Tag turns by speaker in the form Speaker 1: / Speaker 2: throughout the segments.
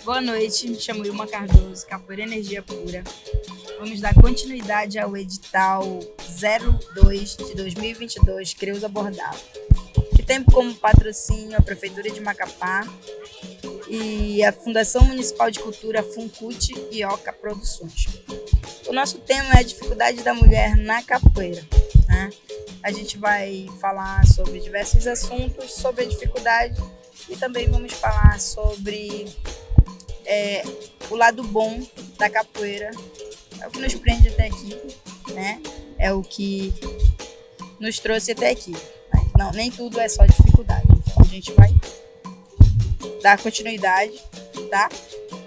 Speaker 1: Boa noite, me chamo Ilma Cardoso, Capoeira Energia Pura. Vamos dar continuidade ao edital 02 de 2022, Creuza Bordalo, que tem como patrocínio a Prefeitura de Macapá e a Fundação Municipal de Cultura Funcut e Oca Produções. O nosso tema é a dificuldade da mulher na capoeira, né? A gente vai falar sobre diversos assuntos, sobre a dificuldade e também vamos falar sobre o lado bom da capoeira. É o que nos prende até aqui, né? É o que nos trouxe até aqui. Não, nem tudo é só dificuldade. Então a gente vai dar continuidade, tá?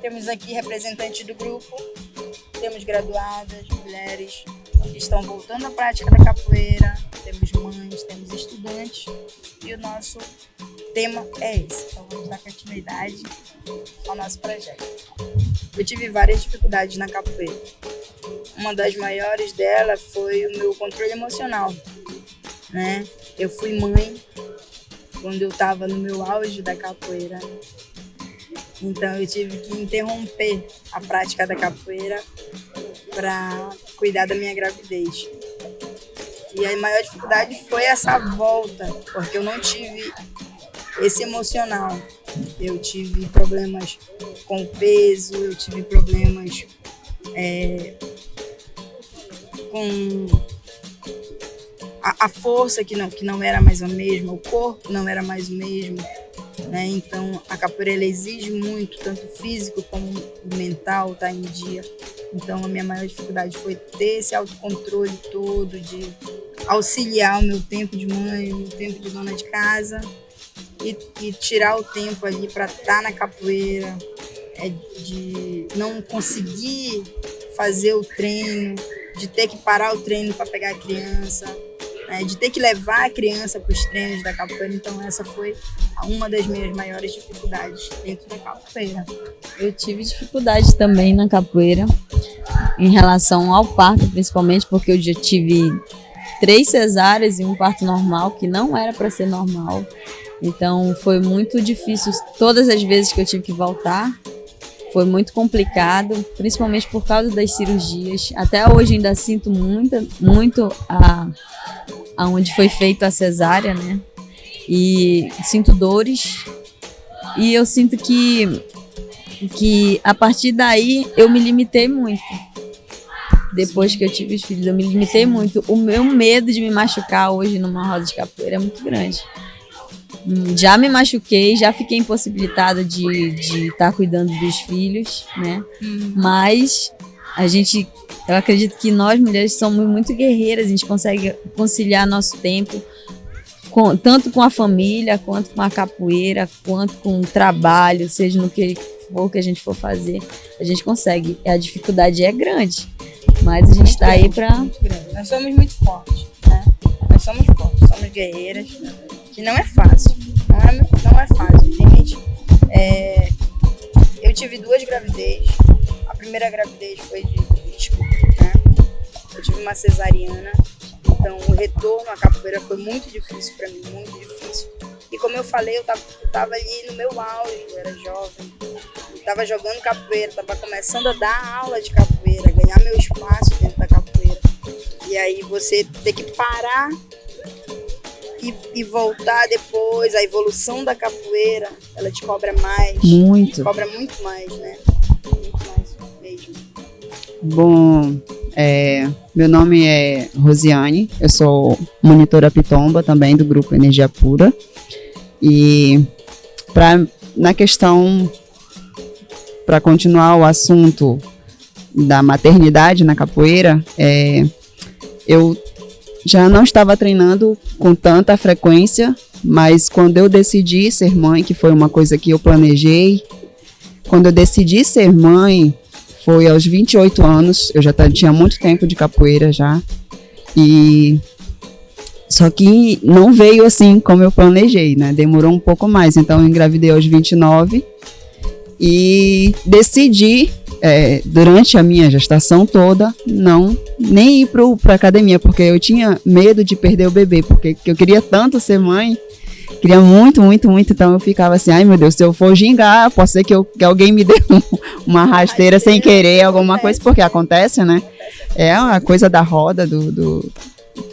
Speaker 1: Temos aqui representantes do grupo, temos graduadas, mulheres que estão voltando à prática da capoeira, temos mães, temos estudantes e o nosso tema é esse. Então vamos dar continuidade ao nosso projeto. Eu tive várias dificuldades na capoeira. Uma das maiores delas foi o meu controle emocional, né? Eu fui mãe quando eu estava no meu auge da capoeira. Então eu tive que interromper a prática da capoeira para cuidar da minha gravidez. E a maior dificuldade foi essa volta, porque eu não tive esse emocional. Eu tive problemas com o peso, eu tive problemas com a força que não era mais a mesma, o corpo não era mais o mesmo, né? Então a capoeira ela exige muito, tanto físico como mental, tá em dia. Então a minha maior dificuldade foi ter esse autocontrole todo, de auxiliar o meu tempo de mãe, o meu tempo de dona de casa e tirar o tempo ali para estar na capoeira, de não conseguir fazer o treino, de ter que parar o treino para pegar a criança, de ter que levar a criança para os treinos da capoeira. Então essa foi uma das minhas maiores dificuldades dentro da capoeira.
Speaker 2: Eu tive dificuldade também na capoeira em relação ao parto, principalmente porque eu já tive 3 cesáreas e um parto normal, que não era para ser normal. Então foi muito difícil, todas as vezes que eu tive que voltar, foi muito complicado, principalmente por causa das cirurgias. Até hoje ainda sinto muito aonde foi feita a cesárea, né? E sinto dores. E eu sinto que a partir daí eu me limitei muito. Depois que eu tive os filhos, eu me limitei muito. O meu medo de me machucar hoje numa roda de capoeira é muito grande. Já me machuquei, já fiquei impossibilitada de estar cuidando dos filhos, né? Mas eu acredito que nós mulheres somos muito guerreiras, a gente consegue conciliar nosso tempo, tanto com a família, quanto com a capoeira, quanto com o trabalho, seja no que for que a gente for fazer, a gente consegue. A dificuldade é grande, mas a gente está aí para...
Speaker 1: Nós somos muito fortes, né? Nós somos fortes, somos guerreiras, que não é fácil, não é fácil, gente. Eu tive 2 gravidez. A primeira gravidez foi de risco, né? Eu tive uma cesariana, então o retorno à capoeira foi muito difícil para mim, muito difícil. E como eu falei, eu tava ali no meu auge, eu era jovem, estava jogando capoeira, estava começando a dar aula de capoeira, ganhar meu espaço dentro da capoeira. E aí você ter que parar e voltar depois, a evolução da capoeira, ela te cobra mais.
Speaker 2: Muito.
Speaker 1: Te cobra muito mais, né? Muito mais mesmo.
Speaker 3: Bom, meu nome é Rosiane, eu sou monitora Pitomba também do grupo Energia Pura. E na questão, para continuar o assunto da maternidade na capoeira, eu já não estava treinando com tanta frequência, mas quando eu decidi ser mãe, que foi uma coisa que eu planejei, quando eu decidi ser mãe, foi aos 28 anos, eu já tinha muito tempo de capoeira já, só que não veio assim como eu planejei, né? Demorou um pouco mais, então eu engravidei aos 29 e decidi, durante a minha gestação toda, nem ir para academia, porque eu tinha medo de perder o bebê, porque eu queria tanto ser mãe Queria muito, muito, muito. Então eu ficava assim, ai meu Deus, se eu for gingar, pode ser que alguém me dê uma rasteira sem querer, alguma coisa, porque acontece, né? É a coisa da roda,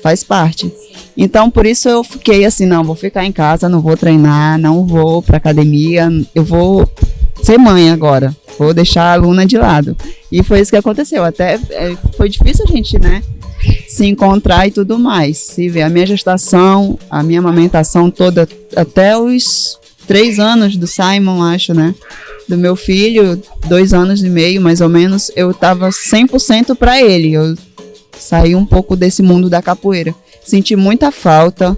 Speaker 3: faz parte. Então por isso eu fiquei assim, não, vou ficar em casa, não vou treinar, não vou pra academia, eu vou ser mãe agora, vou deixar a aluna de lado. E foi isso que aconteceu. Até foi difícil a gente, né, se encontrar e tudo mais. Se ver a minha gestação, a minha amamentação toda, até os 3 anos do Simon, acho, né? Do meu filho, 2 anos e meio, mais ou menos, eu tava 100% para ele. Eu saí um pouco desse mundo da capoeira. Senti muita falta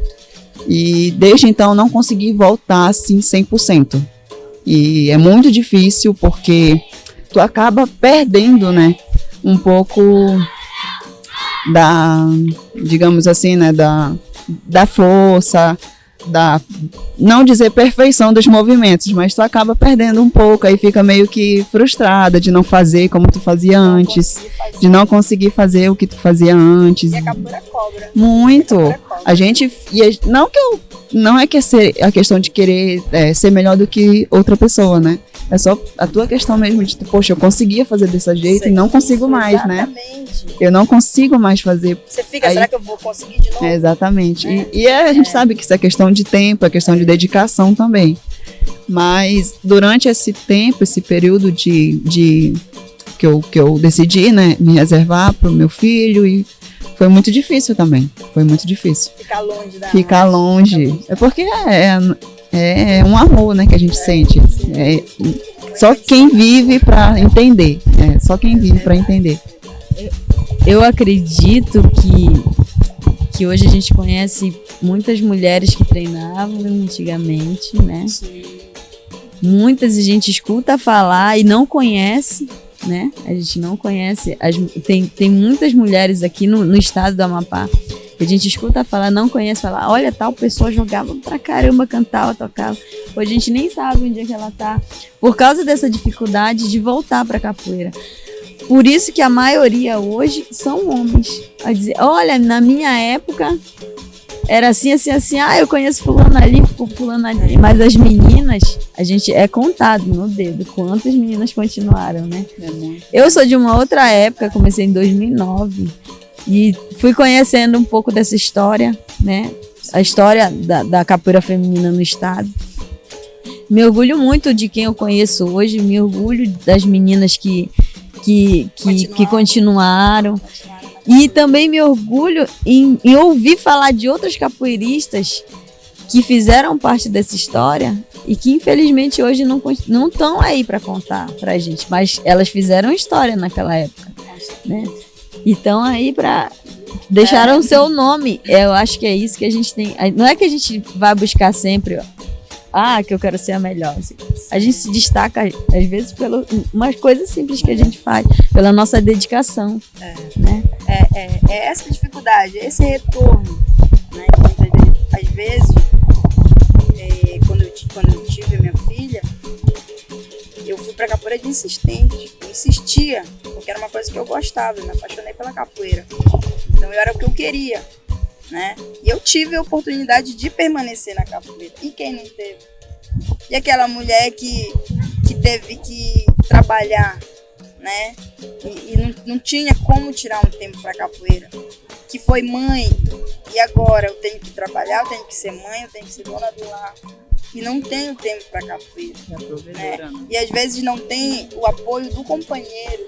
Speaker 3: e desde então não consegui voltar assim 100%. E é muito difícil porque tu acaba perdendo, né, um pouco da, digamos assim, né, da força, não dizer perfeição dos movimentos, mas tu acaba perdendo um pouco, aí fica meio que frustrada de não fazer como tu fazia antes, de não conseguir fazer o que tu fazia antes.
Speaker 1: E a capoeira cobra.
Speaker 3: Muito. A gente, não é que a questão de querer ser melhor do que outra pessoa, né? É só a tua questão mesmo de, poxa, eu conseguia fazer desse jeito e não consigo mais,
Speaker 1: exatamente,
Speaker 3: né? Eu não consigo mais fazer.
Speaker 1: Você fica, será que eu vou conseguir de novo?
Speaker 3: Exatamente. E a gente sabe que isso é questão de tempo, é questão de dedicação também. Mas durante esse tempo, esse período que eu decidi, né, me reservar para o meu filho, e foi muito difícil também. Foi muito difícil.
Speaker 1: Ficar longe.
Speaker 3: É porque é um amor, né, que a gente sente. Só quem vive para entender. Só quem vive para entender.
Speaker 2: Eu acredito que hoje a gente conhece muitas mulheres que treinavam antigamente, né?
Speaker 1: Sim.
Speaker 2: Muitas a gente escuta falar e não conhece, né? A gente não conhece. Tem muitas mulheres aqui no estado do Amapá que a gente escuta falar, não conhece, falar, olha, tal pessoa jogava pra caramba, cantava, tocava. Hoje a gente nem sabe onde é que ela tá, por causa dessa dificuldade de voltar pra capoeira. Por isso que a maioria hoje são homens. A dizer, olha, na minha época era assim, assim, assim, eu conheço fulano ali, fulano ali. Mas as meninas, a gente é contado no dedo quantas meninas continuaram, né? Eu sou de uma outra época, comecei em 2009 e fui conhecendo um pouco dessa história, né? A história da capoeira feminina no estado. Me orgulho muito de quem eu conheço hoje, me orgulho das meninas que continuaram. E também me orgulho em ouvir falar de outras capoeiristas que fizeram parte dessa história e que infelizmente hoje não estão aí para contar pra gente, mas elas fizeram história naquela época, né? E estão aí para deixaram o seu nome. Eu acho que é isso que a gente tem. Não é que a gente vai buscar sempre, que eu quero ser a melhor. A gente se destaca, às vezes, por umas coisas simples que a gente faz, pela nossa dedicação. Né?
Speaker 1: É essa dificuldade, esse retorno. Né? Às vezes, quando eu tive minha filha, eu fui pra capoeira de insistente. Eu insistia, porque era uma coisa que eu gostava, eu me apaixonei pela capoeira. Então, era o que eu queria. Né? E eu tive a oportunidade de permanecer na capoeira. E quem não teve? E aquela mulher que teve que trabalhar, né? E não tinha como tirar um tempo para capoeira. Que foi mãe. E agora eu tenho que trabalhar, eu tenho que ser mãe, eu tenho que ser dona do lar. E não tenho tempo para capoeira. Né? E às vezes não tem o apoio do companheiro.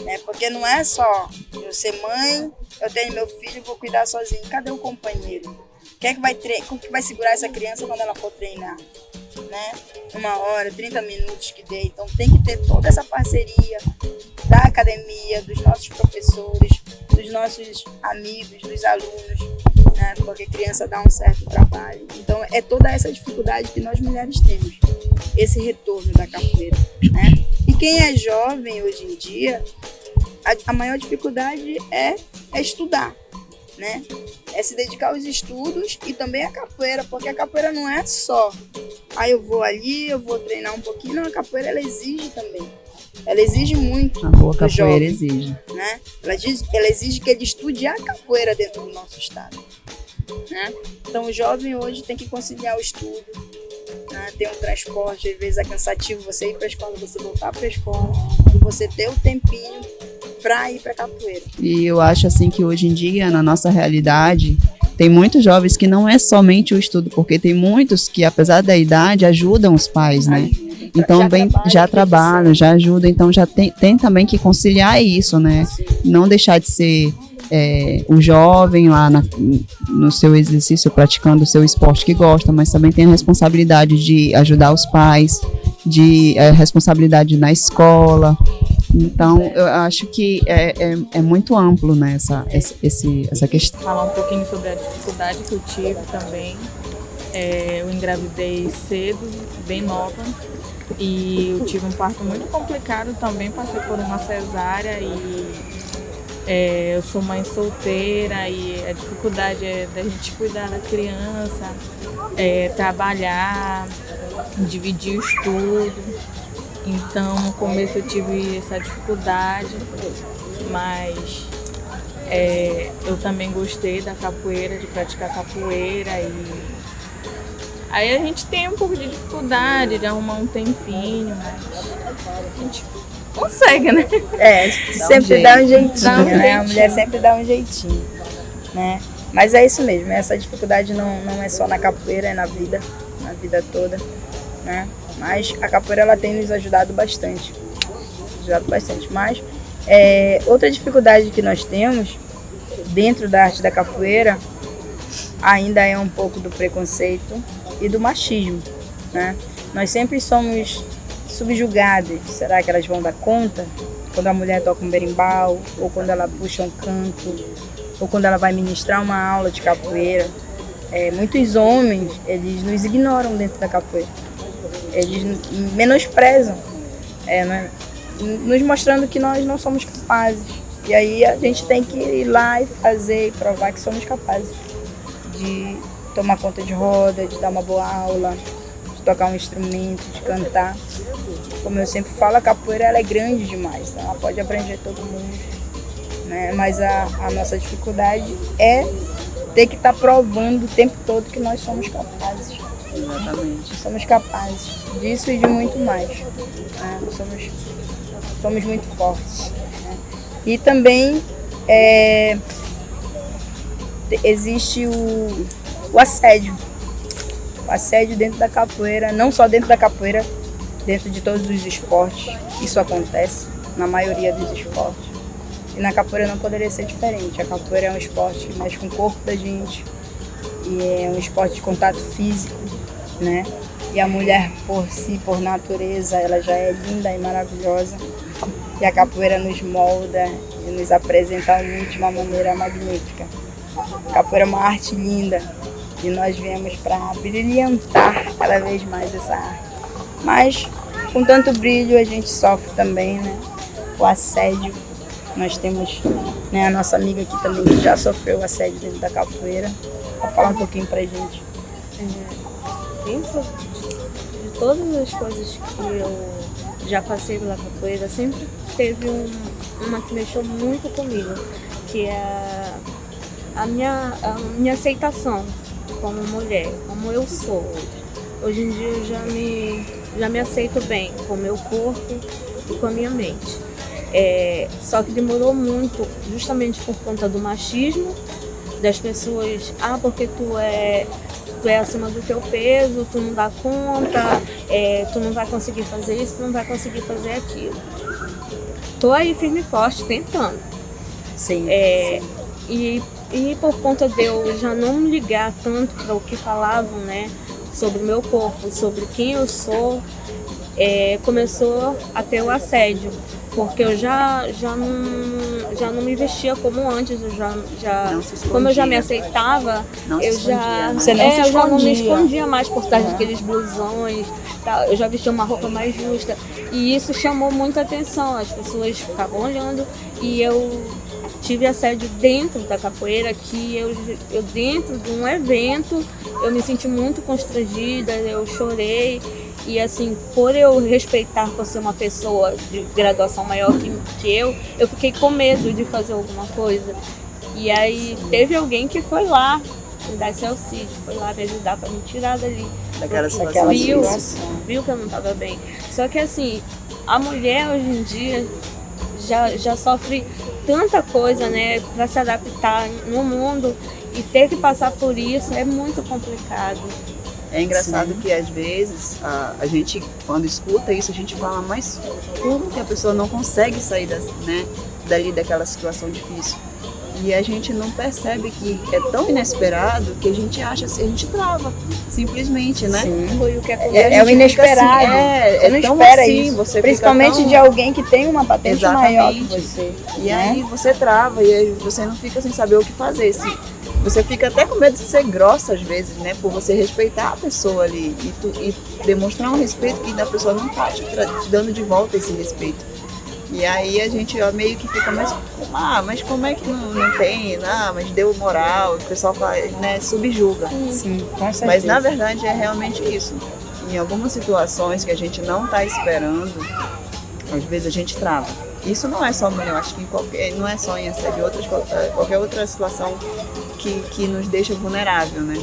Speaker 1: Né? Porque não é só eu ser mãe, eu tenho meu filho, vou cuidar sozinho. Cadê o companheiro? Como que vai segurar essa criança quando ela for treinar? Né? 1 hora, 30 minutos que dê. Então tem que ter toda essa parceria da academia, dos nossos professores, dos nossos amigos, dos alunos, né? Porque criança dá um certo trabalho. Então é toda essa dificuldade que nós mulheres temos, esse retorno da capoeira, né? E quem é jovem hoje em dia, a maior dificuldade é estudar, né? É se dedicar aos estudos e também a capoeira, porque a capoeira não é só, eu vou ali, eu vou treinar um pouquinho. Não, a capoeira ela exige também. Ela exige muito.
Speaker 3: A boa capoeira
Speaker 1: jovem,
Speaker 3: exige.
Speaker 1: Né? Ela exige que ele estude a capoeira dentro do nosso estado. né? Então o jovem hoje tem que conciliar o estudo, né? Ter um transporte, às vezes é cansativo você ir para a escola, você voltar para a escola, e você ter o tempinho para ir para capoeira.
Speaker 3: E eu acho assim que hoje em dia, na nossa realidade, tem muitos jovens que não é somente o estudo, porque tem muitos que, apesar da idade, ajudam os pais, né? Então, já trabalham, já ajudam, então já tem também que conciliar isso, né? Não deixar de ser o jovem lá no seu exercício, praticando o seu esporte que gosta, mas também tem a responsabilidade de ajudar os pais, de responsabilidade na escola. Então, eu acho que é muito amplo, né, essa questão.
Speaker 4: Falar um pouquinho sobre a dificuldade que eu tive também. Eu engravidei cedo, bem nova, e eu tive um parto muito complicado também, passei por uma cesárea e eu sou mãe solteira e a dificuldade é da gente cuidar da criança, trabalhar, dividir o estudo. Então, no começo eu tive essa dificuldade, mas eu também gostei da capoeira, de praticar capoeira. E aí a gente tem um pouco de dificuldade de arrumar um tempinho, mas a gente consegue, né?
Speaker 1: Sempre dá um jeitinho, né? A mulher sempre dá um jeitinho, né? Mas é isso mesmo, essa dificuldade não é só na capoeira, é na vida toda, né? Mas a capoeira ela tem nos ajudado bastante. Mas outra dificuldade que nós temos dentro da arte da capoeira ainda é um pouco do preconceito e do machismo, né? Nós sempre somos subjugadas. Será que elas vão dar conta? Quando a mulher toca um berimbau, ou quando ela puxa um canto, ou quando ela vai ministrar uma aula de capoeira. Muitos homens, eles nos ignoram dentro da capoeira. Eles menosprezam, né? Nos mostrando que nós não somos capazes. E aí a gente tem que ir lá e fazer e provar que somos capazes de tomar conta de roda, de dar uma boa aula, de tocar um instrumento, de cantar. Como eu sempre falo, a capoeira ela é grande demais, então ela pode abranger todo mundo, né? Mas a nossa dificuldade é ter que estar provando o tempo todo que nós somos capazes.
Speaker 3: Exatamente.
Speaker 1: Somos capazes disso e de muito mais, né? Somos muito fortes, né? E também existe o assédio. O assédio dentro da capoeira, não só dentro da capoeira, dentro de todos os esportes. Isso acontece na maioria dos esportes. E na capoeira não poderia ser diferente. A capoeira é um esporte que mexe com o corpo da gente e é um esporte de contato físico, né? E a mulher por si, por natureza, ela já é linda e maravilhosa. E a capoeira nos molda e nos apresenta ao mundo de uma maneira magnífica. A capoeira é uma arte linda e nós viemos para brilhantar cada vez mais essa arte. Mas com tanto brilho a gente sofre também, né? O assédio. Nós temos, né, a nossa amiga aqui também que já sofreu assédio dentro da capoeira. Vou falar um pouquinho pra gente.
Speaker 4: Dentro de todas as coisas que eu já passei pela capoeira, sempre teve uma que mexeu muito comigo, que é a minha aceitação como mulher, como eu sou. Hoje em dia eu já me aceito bem com o meu corpo e com a minha mente. Só que demorou muito, justamente por conta do machismo, das pessoas, porque tu é acima do teu peso, tu não dá conta, tu não vai conseguir fazer isso, tu não vai conseguir fazer aquilo. Tô aí firme e forte, tentando.
Speaker 1: Sim.
Speaker 4: E por conta de eu já não me ligar tanto para o que falavam, né, sobre o meu corpo, sobre quem eu sou, começou a ter o assédio. Porque eu já não me vestia como antes, como eu já me aceitava, eu já não me escondia mais por trás daqueles blusões, tal. Eu já vestia uma roupa mais justa. E isso chamou muita atenção, as pessoas ficavam olhando e eu tive assédio dentro da capoeira, que eu dentro de um evento, eu me senti muito constrangida, eu chorei. E assim, por eu respeitar por ser uma pessoa de graduação maior que eu fiquei com medo de fazer alguma coisa. E aí teve alguém que foi lá dar esse auxílio, foi lá me ajudar para me tirar dali.
Speaker 3: Daquela
Speaker 4: Porque
Speaker 3: situação
Speaker 4: viu que eu não estava bem. Só que assim, a mulher hoje em dia já sofre tanta coisa, né, para se adaptar no mundo e ter que passar por isso é muito complicado.
Speaker 3: É engraçado que às vezes a gente, quando escuta isso, a gente fala, mas como que a pessoa não consegue sair dali daquela situação difícil? E a gente não percebe que é tão inesperado que a gente acha assim, a gente trava, simplesmente, né?
Speaker 1: Sim.
Speaker 4: Foi o que aconteceu.
Speaker 3: E a
Speaker 1: É
Speaker 3: gente
Speaker 1: o inesperado.
Speaker 3: fica assim,
Speaker 1: Você não
Speaker 3: tão
Speaker 1: espera
Speaker 3: assim,
Speaker 1: isso.
Speaker 3: você fica
Speaker 1: Principalmente
Speaker 3: tão-
Speaker 1: de alguém que tem uma patente maior que
Speaker 3: Exatamente.
Speaker 1: você.
Speaker 3: E
Speaker 1: né?
Speaker 3: aí você trava e aí você não fica sem saber o que fazer. Você fica até com medo de ser grossa às vezes, né? Por você respeitar a pessoa ali e demonstrar um respeito que a pessoa não tá te dando de volta esse respeito. E aí a gente meio que fica, mas como é que não tem? Mas deu moral, o pessoal fala, né, subjuga.
Speaker 1: Sim, com certeza.
Speaker 3: Mas na verdade é realmente isso. Em algumas situações que a gente não está esperando, às vezes a gente trava. Isso não é só mulher, eu acho que não é só em assédio, qualquer outra situação que nos deixa vulnerável, né?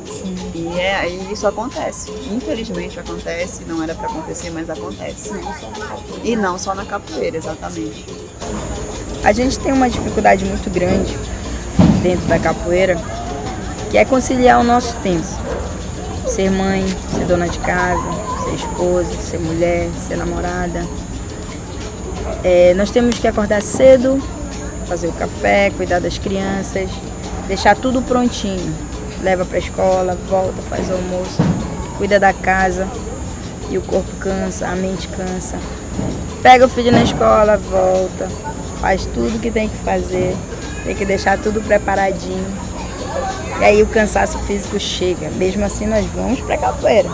Speaker 1: Sim.
Speaker 3: E isso acontece. Infelizmente acontece, não era para acontecer, mas acontece. E não só na capoeira, exatamente.
Speaker 1: A gente tem uma dificuldade muito grande dentro da capoeira, que é conciliar o nosso tempo. Ser mãe, ser dona de casa, ser esposa, ser mulher, ser namorada. Nós temos que acordar cedo, fazer o café, cuidar das crianças, deixar tudo prontinho. Leva para a escola, volta, faz o almoço, cuida da casa e o corpo cansa, a mente cansa. Pega o filho na escola, volta, faz tudo que tem que fazer, tem que deixar tudo preparadinho. E aí o cansaço físico chega. Mesmo assim nós vamos para capoeira.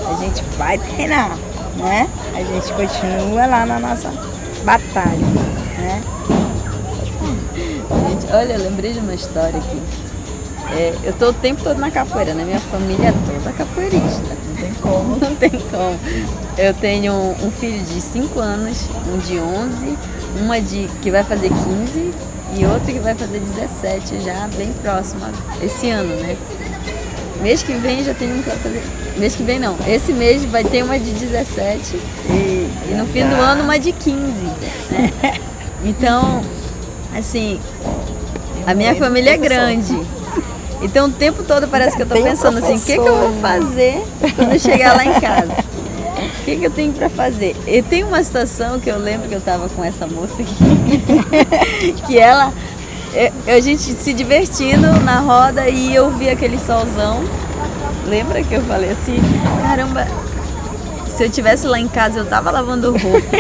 Speaker 1: A gente vai treinar, né? A gente continua lá na nossa batalha, né?
Speaker 2: Gente, olha, eu lembrei de uma história aqui. Eu tô o tempo todo na capoeira, né? Minha família é toda capoeirista.
Speaker 3: Não tem como.
Speaker 2: Não tem como. Eu tenho um filho de 5 anos, um de 11, uma que vai fazer 15 e outra que vai fazer 17, já bem próxima esse ano, né? Mês que vem já tem um que vai fazer. Mês que vem não. Esse mês vai ter uma de 17 e no fim do ano uma de 15. Né? Então, assim, a minha família é grande. Então o tempo todo parece que eu tô pensando assim, o que eu vou fazer quando eu chegar lá em casa? O que eu tenho pra fazer? E tem uma situação que eu lembro que eu tava com essa moça aqui, que a gente se divertindo na roda e eu vi aquele solzão. Lembra que eu falei assim, caramba, se eu estivesse lá em casa eu tava lavando roupa.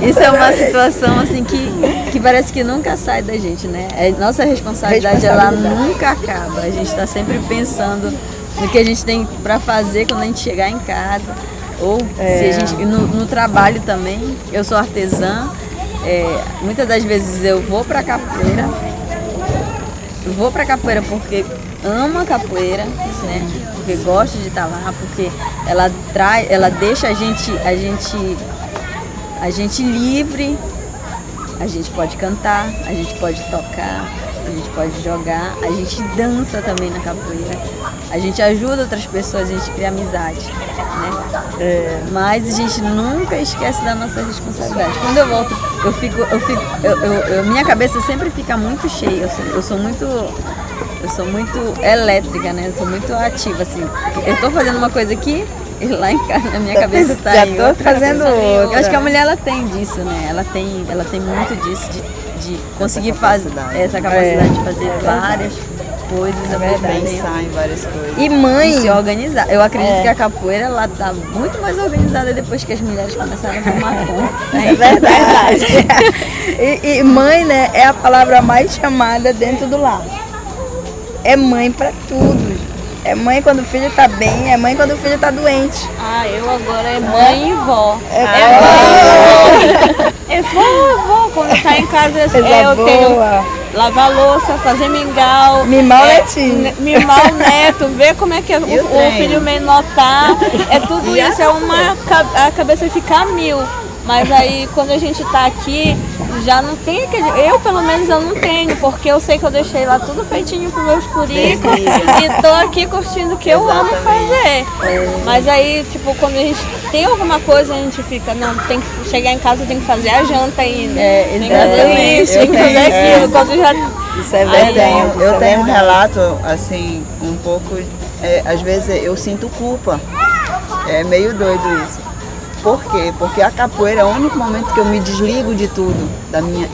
Speaker 2: Isso é uma situação assim que parece que nunca sai da gente, né? Nossa responsabilidade ela nunca acaba. A gente tá sempre pensando no que a gente tem pra fazer quando a gente chegar em casa. Ou se a gente, no trabalho também, eu sou artesã, muitas das vezes eu vou pra capoeira. Eu vou pra capoeira porque amo a capoeira, né? Porque gosto de estar lá, porque ela deixa a gente livre, a gente pode cantar, a gente pode tocar, a gente pode jogar, a gente dança também na capoeira, a gente ajuda outras pessoas, a gente cria amizade, né? Mas a gente nunca esquece da nossa responsabilidade. Quando eu volto, minha cabeça sempre fica muito cheia, eu sou muito elétrica, né? Eu sou muito ativa, assim. Eu tô fazendo uma coisa aqui e lá em casa, na minha cabeça tá
Speaker 1: Já
Speaker 2: em
Speaker 1: tô
Speaker 2: outra
Speaker 1: fazendo
Speaker 2: coisa.
Speaker 1: outra.
Speaker 2: Eu acho que a mulher, ela tem disso, né? Ela tem muito disso, de conseguir fazer essa capacidade de fazer várias coisas, é verdade.
Speaker 3: Pensar em várias coisas.
Speaker 1: E mãe,
Speaker 2: E se organizar. Eu acredito que a capoeira, ela tá muito mais organizada depois que as mulheres começaram a tomar conta.
Speaker 1: é verdade. e mãe, né, é a palavra mais chamada dentro do lar. É mãe pra tudo. É mãe quando o filho tá bem, é mãe quando o filho tá doente.
Speaker 4: Eu agora é mãe e vó. É vó. Quando tá em casa, eu tenho lavar louça, fazer mingau.
Speaker 1: Mimar o netinho.
Speaker 4: Mimar o neto, ver como é que o filho menor tá. É tudo isso, a cabeça fica a mil. Mas aí quando a gente tá aqui, já não tem aquele. Eu pelo menos eu não tenho, porque eu sei que eu deixei lá tudo feitinho pros meus currículos e tô aqui curtindo o que eu amo fazer. Mas aí, tipo, quando a gente tem alguma coisa, a gente fica, não, tem que chegar em casa, tem que fazer a janta ainda. Tem que fazer isso, tem que fazer aquilo. Quando já...
Speaker 1: Isso é verdade.
Speaker 3: Eu tenho um relato, assim, um pouco. Às vezes eu sinto culpa. É meio doido isso. Por quê? Porque a capoeira é o único momento que eu me desligo de tudo.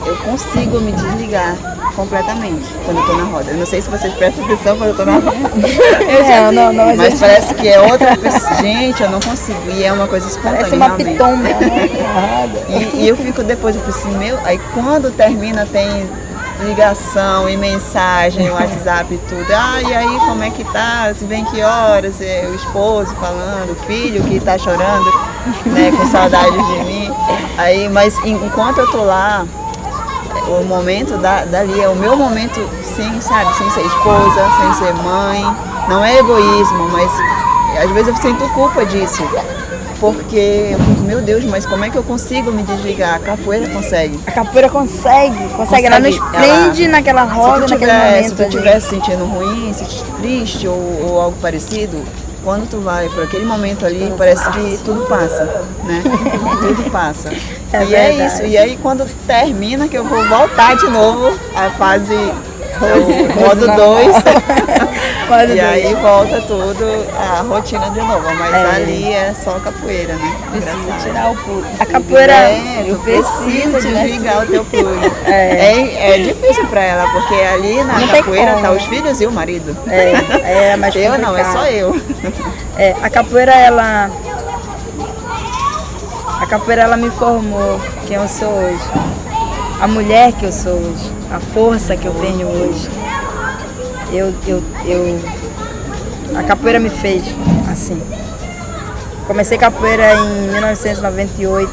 Speaker 3: Eu consigo me desligar completamente quando eu tô na roda. Eu não sei se vocês prestam atenção quando eu tô na roda. Mas parece que é outra pessoa. Gente, eu não consigo. E é uma coisa espontânea.
Speaker 1: Parece uma pitomba, né?
Speaker 3: E eu fico depois, eu fico assim, aí quando termina tem ligação e mensagem, WhatsApp e tudo. E aí como é que tá? Se vem que horas? O esposo falando, o filho que tá chorando, né, com saudade de mim. Aí, mas enquanto eu tô lá, o momento dali é o meu momento, sem ser esposa, sem ser mãe. Não é egoísmo, mas às vezes eu sinto culpa disso. Porque eu fico, meu Deus, mas como é que eu consigo me desligar? A capoeira consegue.
Speaker 1: A capoeira consegue. Ela nos prende naquela roda, naquele momento.
Speaker 3: Se tu estiver se sentindo ruim, se triste ou algo parecido, quando tu vai por aquele momento ali, parece que tudo passa, né? Tudo passa. E é isso. E aí quando termina, que eu vou voltar de novo à fase modo 2. E aí volta tudo a rotina de novo, mas ali é só capoeira, né?
Speaker 1: Precisa tirar o plug. A capoeira
Speaker 3: eu preciso desligar o teu plug. É difícil pra ela, porque ali na capoeira tá os filhos e o marido.
Speaker 1: É mais complicado.
Speaker 3: Eu não, é só eu.
Speaker 1: A capoeira, ela me formou quem eu sou hoje. A mulher que eu sou hoje, a força que eu tenho hoje. A capoeira me fez assim. Comecei capoeira em 1998,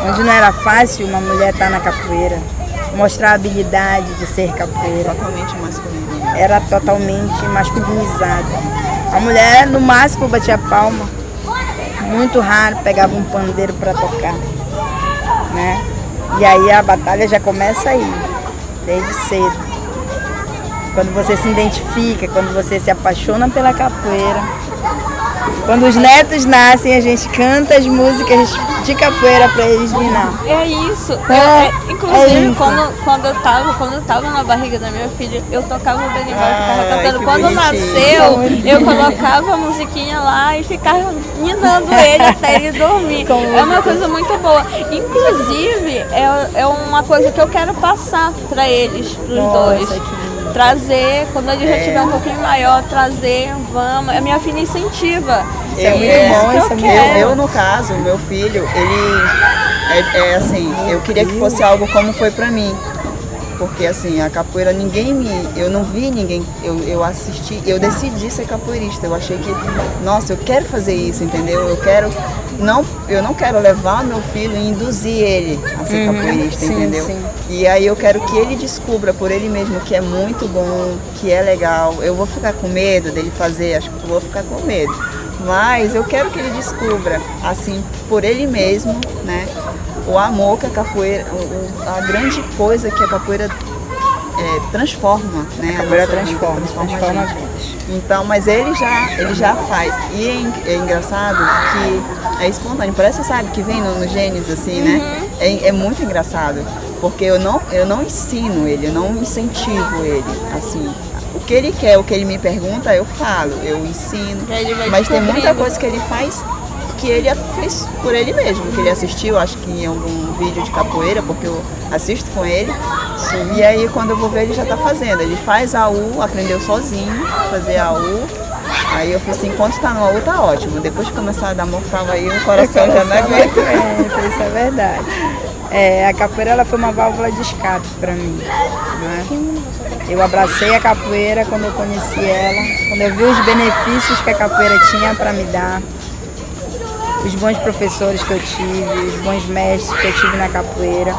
Speaker 1: onde não era fácil uma mulher estar na capoeira, mostrar a habilidade de ser capoeira.
Speaker 3: Totalmente masculino.
Speaker 1: Era totalmente masculinizada. A mulher, no máximo, batia palma. Muito raro pegava um pandeiro para tocar, né? E aí a batalha já começa aí, desde cedo. Quando você se identifica, quando você se apaixona pela capoeira. Quando os netos nascem, a gente canta as músicas de capoeira para eles minar.
Speaker 4: É isso. Inclusive, quando eu tava na barriga da minha filha, eu tocava o berimbau e ficava cantando. Quando nasceu, eu colocava a musiquinha lá e ficava minando ele até ele dormir. É uma coisa muito boa. Inclusive, é uma coisa que eu quero passar para eles, pros dois. Trazer, quando ele já estiver um pouquinho maior, vamos. A minha filha incentiva.
Speaker 1: Isso é muito bom, isso é muito
Speaker 3: Eu, no caso, meu filho, ele é assim, eu queria que fosse algo como foi pra mim. Porque assim, a capoeira eu não vi ninguém, eu assisti, eu decidi ser capoeirista. Eu achei que, nossa, eu quero fazer isso, entendeu? Eu não quero levar meu filho e induzir ele a ser capoeirista, entendeu? Sim. E aí eu quero que ele descubra por ele mesmo que é muito bom, que é legal. Eu vou ficar com medo dele fazer, acho que eu vou ficar com medo. Mas eu quero que ele descubra, assim, por ele mesmo, né? O amor que a capoeira, a grande coisa que a capoeira transforma, né?
Speaker 1: A capoeira transforma a vida.
Speaker 3: Então, mas ele já faz. E é engraçado que é espontâneo. Parece, sabe, que vem no genes, assim, né? É muito engraçado. Porque eu não ensino ele, eu não incentivo ele, assim. O que ele quer, o que ele me pergunta, eu falo, eu ensino. Mas tem muita coisa que ele faz que ele fez por ele mesmo, que ele assistiu, acho que em algum vídeo de capoeira, porque eu assisto com ele. Sim. E aí quando eu vou ver ele já tá fazendo. Ele faz AU, aprendeu sozinho a fazer AU. Aí eu falei assim, enquanto tá no AU tá ótimo. Depois de começar a dar mortal aí, o coração já não aguenta.
Speaker 1: Isso é verdade. A capoeira, ela foi uma válvula de escape para mim, né? Eu abracei a capoeira quando eu conheci ela, quando eu vi os benefícios que a capoeira tinha para me dar, os bons professores que eu tive, os bons mestres que eu tive na capoeira.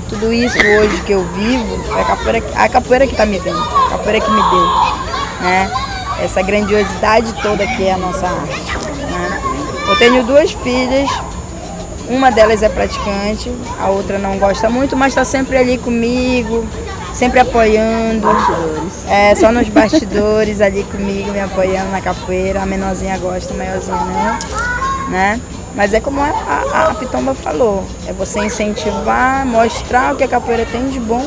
Speaker 1: Tudo isso hoje que eu vivo, é a capoeira que está me dando, a capoeira que me deu, né? Essa grandiosidade toda que é a nossa arte, né? Eu tenho 2 filhas Uma delas é praticante, a outra não gosta muito, mas está sempre ali comigo, sempre apoiando. Só nos bastidores ali comigo, me apoiando na capoeira. A menorzinha gosta, a maiorzinha não, né? Mas é como a Pitomba falou, é você incentivar, mostrar o que a capoeira tem de bom,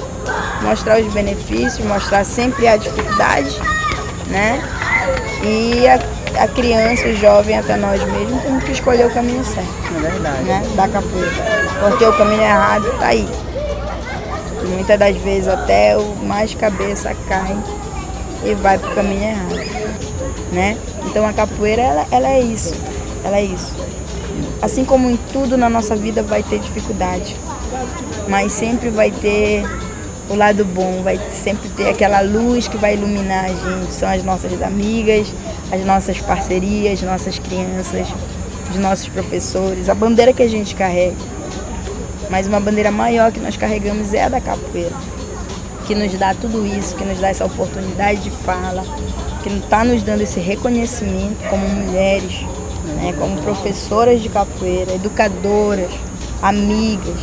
Speaker 1: mostrar os benefícios, mostrar sempre a dificuldade, né? E a criança, o jovem, até nós mesmos, temos que escolher o caminho certo.
Speaker 3: É verdade.
Speaker 1: Né? Da capoeira. Porque o caminho errado tá aí. E muitas das vezes até o mais cabeça cai e vai pro caminho errado. Né? Então a capoeira, ela é isso. Ela é isso. Assim como em tudo na nossa vida vai ter dificuldade. Mas sempre vai ter o lado bom, vai sempre ter aquela luz que vai iluminar a gente. São as nossas amigas, as nossas parcerias, as nossas crianças, os nossos professores, a bandeira que a gente carrega. Mas uma bandeira maior que nós carregamos é a da capoeira, que nos dá tudo isso, que nos dá essa oportunidade de fala, que está nos dando esse reconhecimento como mulheres, né, como professoras de capoeira, educadoras, amigas.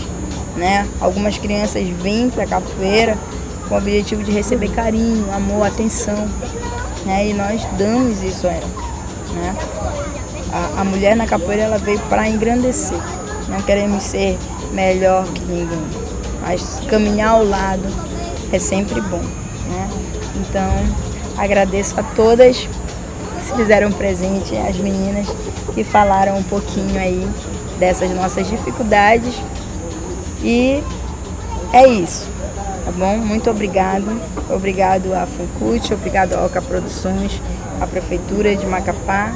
Speaker 1: Né? Algumas crianças vêm para a capoeira com o objetivo de receber carinho, amor, atenção, né? E nós damos isso a ela. Né? A mulher na capoeira, ela veio para engrandecer. Não queremos ser melhor que ninguém, mas caminhar ao lado é sempre bom. Né? Então, agradeço a todas que se fizeram presente, as meninas que falaram um pouquinho aí dessas nossas dificuldades. E é isso, tá bom? Muito obrigado. Obrigado à Funcult, obrigado à Oca Produções, à Prefeitura de Macapá.